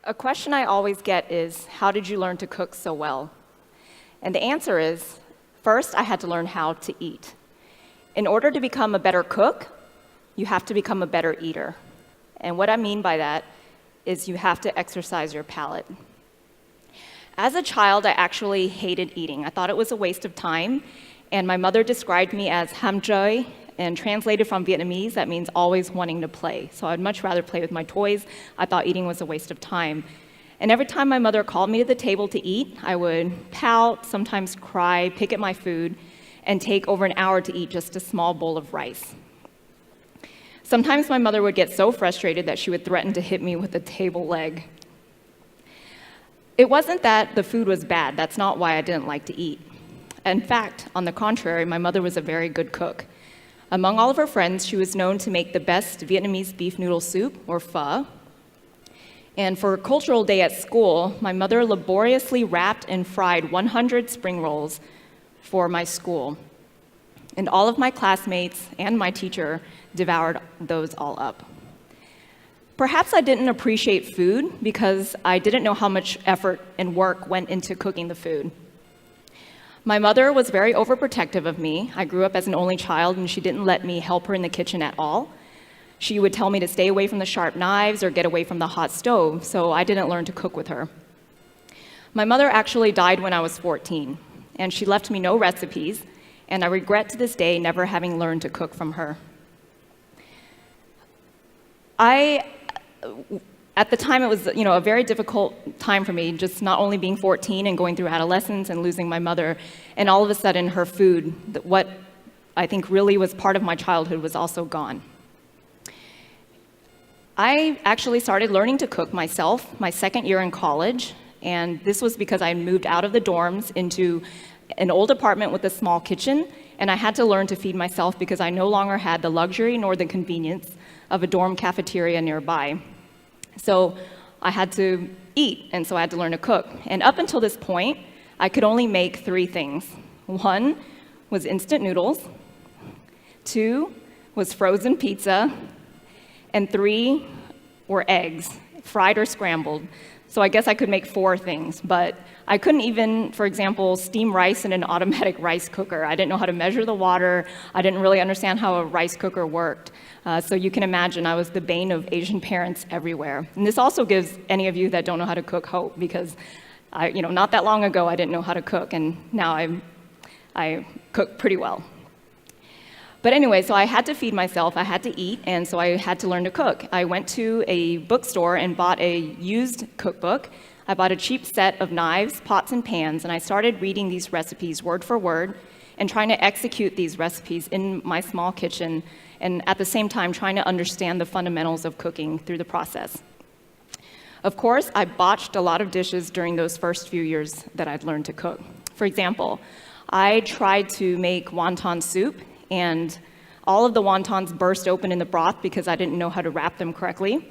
A question I always get is, how did you learn to cook so well? And the answer is, first, I had to learn how to eat. In order to become a better cook, you have to become a better eater. And what I mean by that is you have to exercise your palate. As a child, I actually hated eating. I thought it was a waste of time, and my mother described me as ham chơi, and translated from Vietnamese, that means always wanting to play. So I'd much rather play with my toys. I thought eating was a waste of time. And every time my mother called me to the table to eat, I would pout, sometimes cry, pick at my food, and take over an hour to eat just a small bowl of rice. Sometimes my mother would get so frustrated that she would threaten to hit me with a table leg. It wasn't that the food was bad. That's not why I didn't like to eat. In fact, on the contrary, my mother was a very good cook. Among all of her friends, she was known to make the best Vietnamese beef noodle soup, or pho. And for Cultural Day at school, my mother laboriously wrapped and fried 100 spring rolls for my school. And all of my classmates and my teacher devoured those all up. Perhaps I didn't appreciate food because I didn't know how much effort and work went into cooking the food. My mother was very overprotective of me. I grew up as an only child, and she didn't let me help her in the kitchen at all. She would tell me to stay away from the sharp knives or get away from the hot stove, so I didn't learn to cook with her. My mother actually died when I was 14, and she left me no recipes, and I regret to this day never having learned to cook from her. At the time, it was a very difficult time for me, just not only being 14 and going through adolescence and losing my mother, and all of a sudden her food, what I think really was part of my childhood, was also gone. I actually started learning to cook myself my second year in college, and this was because I moved out of the dorms into an old apartment with a small kitchen, and I had to learn to feed myself because I no longer had the luxury nor the convenience of a dorm cafeteria nearby. So I had to eat, and so I had to learn to cook. And up until this point, I could only make 3 things. 1 was instant noodles, 2 was frozen pizza, and 3 were eggs, fried or scrambled. So I guess I could make 4 things, but I couldn't even, for example, steam rice in an automatic rice cooker. I didn't know how to measure the water. I didn't really understand how a rice cooker worked. So you can imagine I was the bane of Asian parents everywhere. And this also gives any of you that don't know how to cook hope, because not that long ago I didn't know how to cook, and now I cook pretty well. But anyway, so I had to feed myself, I had to eat, and so I had to learn to cook. I went to a bookstore and bought a used cookbook. I bought a cheap set of knives, pots, and pans, and I started reading these recipes word for word and trying to execute these recipes in my small kitchen, and at the same time trying to understand the fundamentals of cooking through the process. Of course, I botched a lot of dishes during those first few years that I'd learned to cook. For example, I tried to make wonton soup, and all of the wontons burst open in the broth because I didn't know how to wrap them correctly.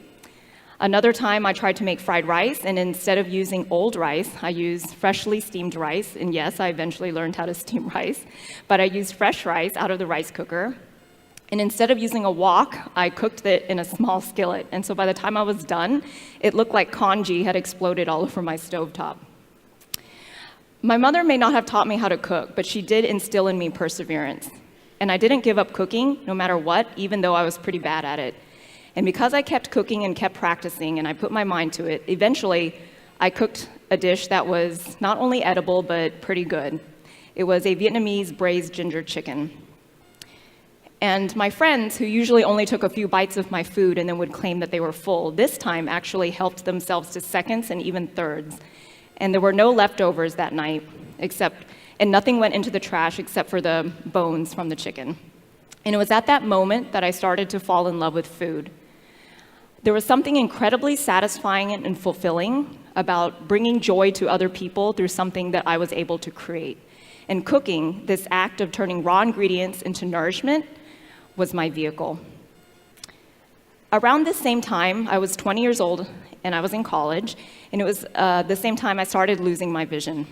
Another time I tried to make fried rice, and instead of using old rice, I used freshly steamed rice. And yes, I eventually learned how to steam rice, but I used fresh rice out of the rice cooker. And instead of using a wok, I cooked it in a small skillet. And so by the time I was done, it looked like congee had exploded all over my stovetop. My mother may not have taught me how to cook, but she did instill in me perseverance. And I didn't give up cooking, no matter what, even though I was pretty bad at it. And because I kept cooking and kept practicing, and I put my mind to it, eventually I cooked a dish that was not only edible, but pretty good. It was a Vietnamese braised ginger chicken. And my friends, who usually only took a few bites of my food and then would claim that they were full, this time actually helped themselves to seconds and even thirds. And there were no leftovers that night, and nothing went into the trash except for the bones from the chicken. And it was at that moment that I started to fall in love with food. There was something incredibly satisfying and fulfilling about bringing joy to other people through something that I was able to create. And cooking, this act of turning raw ingredients into nourishment, was my vehicle. Around this same time, I was 20 years old and I was in college, and it was the same time I started losing my vision.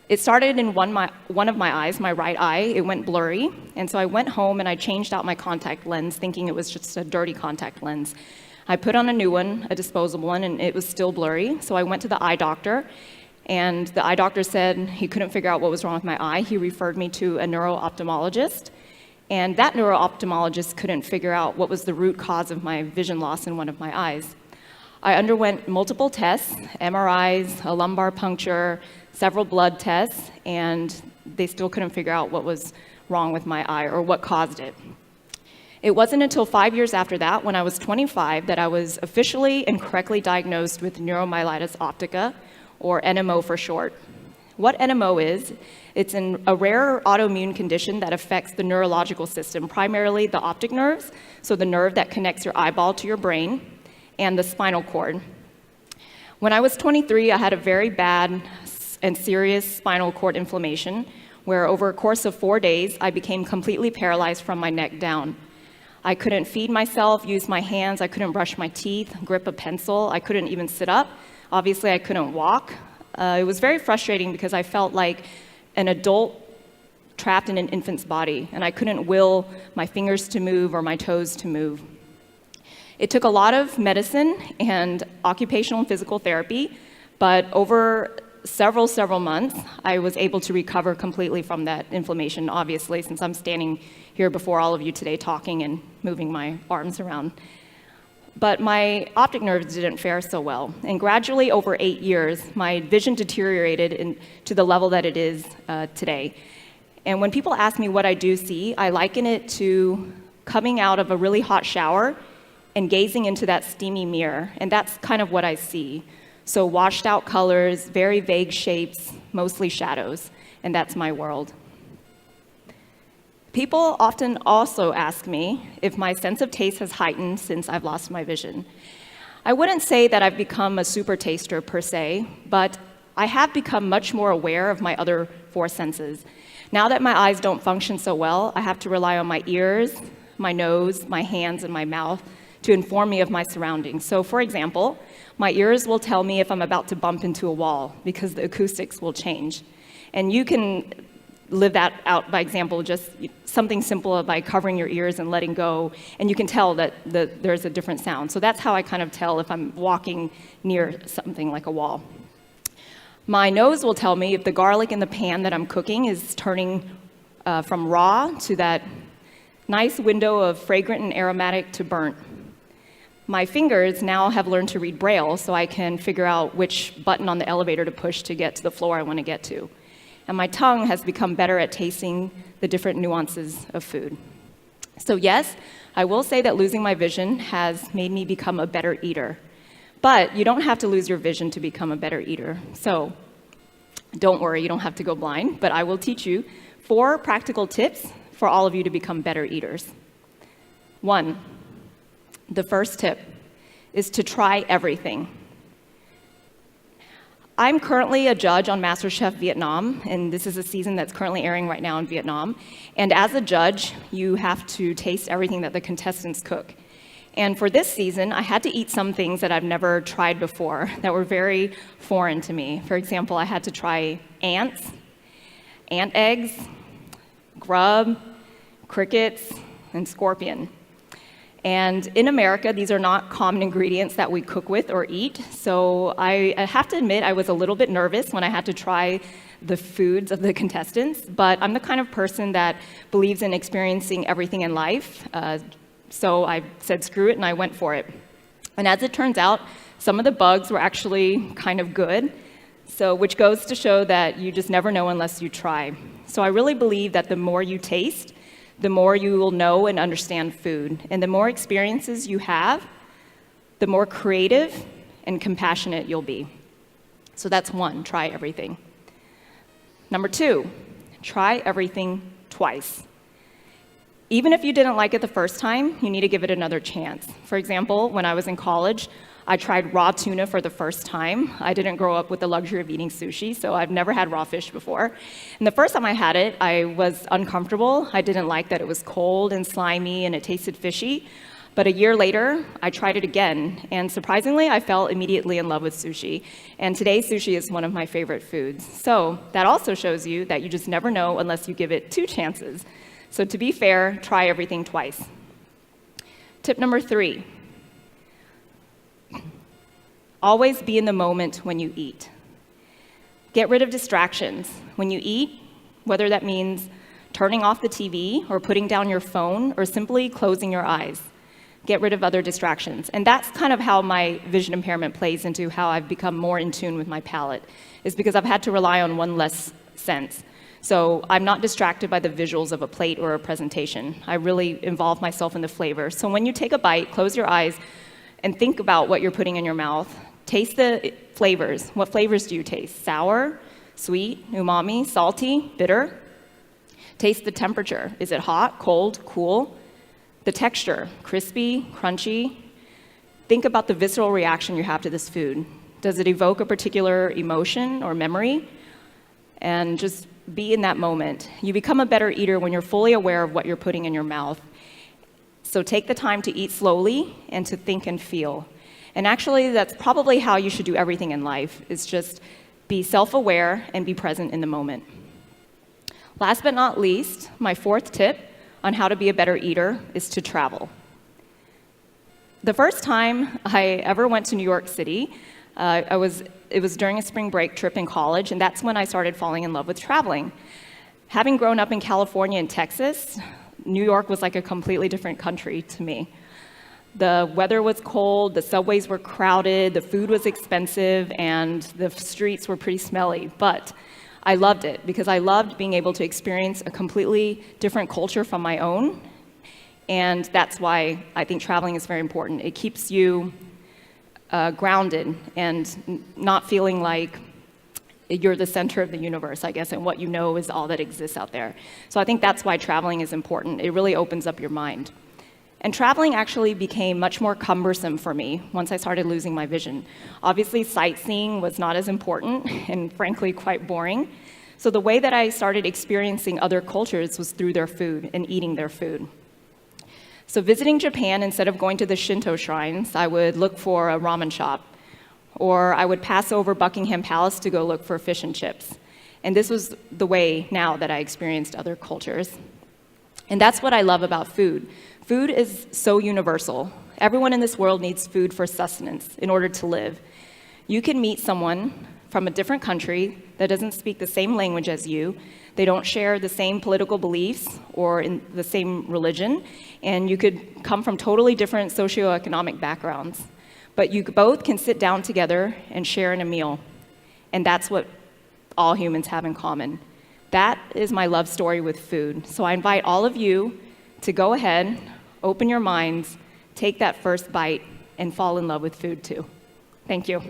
It started in one of my eyes, my right eye. It went blurry, and so I went home and I changed out my contact lens, thinking it was just a dirty contact lens. I put on a new one, a disposable one, and it was still blurry. So I went to the eye doctor, and the eye doctor said he couldn't figure out what was wrong with my eye. He referred me to a neuro-ophthalmologist, and that neuro-ophthalmologist couldn't figure out what was the root cause of my vision loss in one of my eyes. I underwent multiple tests, MRIs, a lumbar puncture, several blood tests, and they still couldn't figure out what was wrong with my eye or what caused it. It wasn't until 5 years after that, when I was 25, that I was officially and correctly diagnosed with neuromyelitis optica, or NMO for short. What NMO is, it's a rare autoimmune condition that affects the neurological system, primarily the optic nerves, so the nerve that connects your eyeball to your brain, and the spinal cord. When I was 23, I had a very bad and serious spinal cord inflammation, where over a course of 4 days, I became completely paralyzed from my neck down. I couldn't feed myself, use my hands, I couldn't brush my teeth, grip a pencil, I couldn't even sit up. Obviously, I couldn't walk. It was very frustrating because I felt like an adult trapped in an infant's body, and I couldn't will my fingers to move or my toes to move. It took a lot of medicine and occupational and physical therapy, but over several months, I was able to recover completely from that inflammation, obviously, since I'm standing here before all of you today talking and moving my arms around. But my optic nerves didn't fare so well, and gradually over 8 years, my vision deteriorated to the level that it is today. And when people ask me what I do see, I liken it to coming out of a really hot shower and gazing into that steamy mirror, and that's kind of what I see. So washed out colors, very vague shapes, mostly shadows, and that's my world. People often also ask me if my sense of taste has heightened since I've lost my vision. I wouldn't say that I've become a super taster per se, but I have become much more aware of my other 4 senses. Now that my eyes don't function so well, I have to rely on my ears, my nose, my hands, and my mouth to inform me of my surroundings. So for example, my ears will tell me if I'm about to bump into a wall because the acoustics will change. And you can live that out by example, just something simple by covering your ears and letting go, and you can tell that there's a different sound. So that's how I kind of tell if I'm walking near something like a wall. My nose will tell me if the garlic in the pan that I'm cooking is turning from raw to that nice window of fragrant and aromatic to burnt. My fingers now have learned to read Braille, so I can figure out which button on the elevator to push to get to the floor I want to get to. And my tongue has become better at tasting the different nuances of food. So yes, I will say that losing my vision has made me become a better eater. But you don't have to lose your vision to become a better eater. So don't worry, you don't have to go blind, but I will teach you 4 practical tips for all of you to become better eaters. 1. The first tip is to try everything. I'm currently a judge on MasterChef Vietnam, and this is a season that's currently airing right now in Vietnam. And as a judge, you have to taste everything that the contestants cook. And for this season, I had to eat some things that I've never tried before that were very foreign to me. For example, I had to try ants, ant eggs, grub, crickets, and scorpion. And in America, these are not common ingredients that we cook with or eat. So I have to admit, I was a little bit nervous when I had to try the foods of the contestants, but I'm the kind of person that believes in experiencing everything in life. So I said, screw it, and I went for it. And as it turns out, some of the bugs were actually kind of good, so which goes to show that you just never know unless you try. So I really believe that the more you taste, the more you will know and understand food. And the more experiences you have, the more creative and compassionate you'll be. So that's 1, try everything. Number 2, try everything twice. Even if you didn't like it the first time, you need to give it another chance. For example, when I was in college, I tried raw tuna for the first time. I didn't grow up with the luxury of eating sushi, so I've never had raw fish before. And the first time I had it, I was uncomfortable. I didn't like that it was cold and slimy and it tasted fishy. But a year later, I tried it again, and surprisingly, I fell immediately in love with sushi. And today, sushi is one of my favorite foods. So that also shows you that you just never know unless you give it 2 chances. So to be fair, try everything twice. Tip number 3, Always be in the moment when you eat. Get rid of distractions. When you eat, whether that means turning off the TV or putting down your phone or simply closing your eyes. Get rid of other distractions. And that's kind of how my vision impairment plays into how I've become more in tune with my palate, is because I've had to rely on one less sense. So I'm not distracted by the visuals of a plate or a presentation. I really involve myself in the flavor. So when you take a bite, close your eyes and think about what you're putting in your mouth. Taste the flavors. What flavors do you taste? Sour, sweet, umami, salty, bitter? Taste the temperature. Is it hot, cold, cool? The texture, crispy, crunchy. Think about the visceral reaction you have to this food. Does it evoke a particular emotion or memory? And just be in that moment. You become a better eater when you're fully aware of what you're putting in your mouth. So take the time to eat slowly and to think and feel. And actually, that's probably how you should do everything in life, is just be self-aware and be present in the moment. Last but not least, my fourth tip on how to be a better eater is to travel. The first time I ever went to New York City, it was during a spring break trip in college, and that's when I started falling in love with traveling. Having grown up in California and Texas, New York was like a completely different country to me. The weather was cold, the subways were crowded, the food was expensive, and the streets were pretty smelly, but I loved it because I loved being able to experience a completely different culture from my own, and that's why I think traveling is very important. It keeps you grounded and not feeling like you're the center of the universe, I guess, and what you know is all that exists out there. So I think that's why traveling is important. It really opens up your mind. And traveling actually became much more cumbersome for me once I started losing my vision. Obviously, sightseeing was not as important and frankly quite boring. So the way that I started experiencing other cultures was through their food and eating their food. So visiting Japan, instead of going to the Shinto shrines, I would look for a ramen shop, or I would pass over Buckingham Palace to go look for fish and chips. And this was the way now that I experienced other cultures. And that's what I love about food. Food is so universal. Everyone in this world needs food for sustenance in order to live. You can meet someone from a different country that doesn't speak the same language as you. They don't share the same political beliefs or in the same religion, and you could come from totally different socioeconomic backgrounds. But you both can sit down together and share in a meal, and that's what all humans have in common. That is my love story with food. So I invite all of you to go ahead, open your minds, take that first bite, and fall in love with food too. Thank you.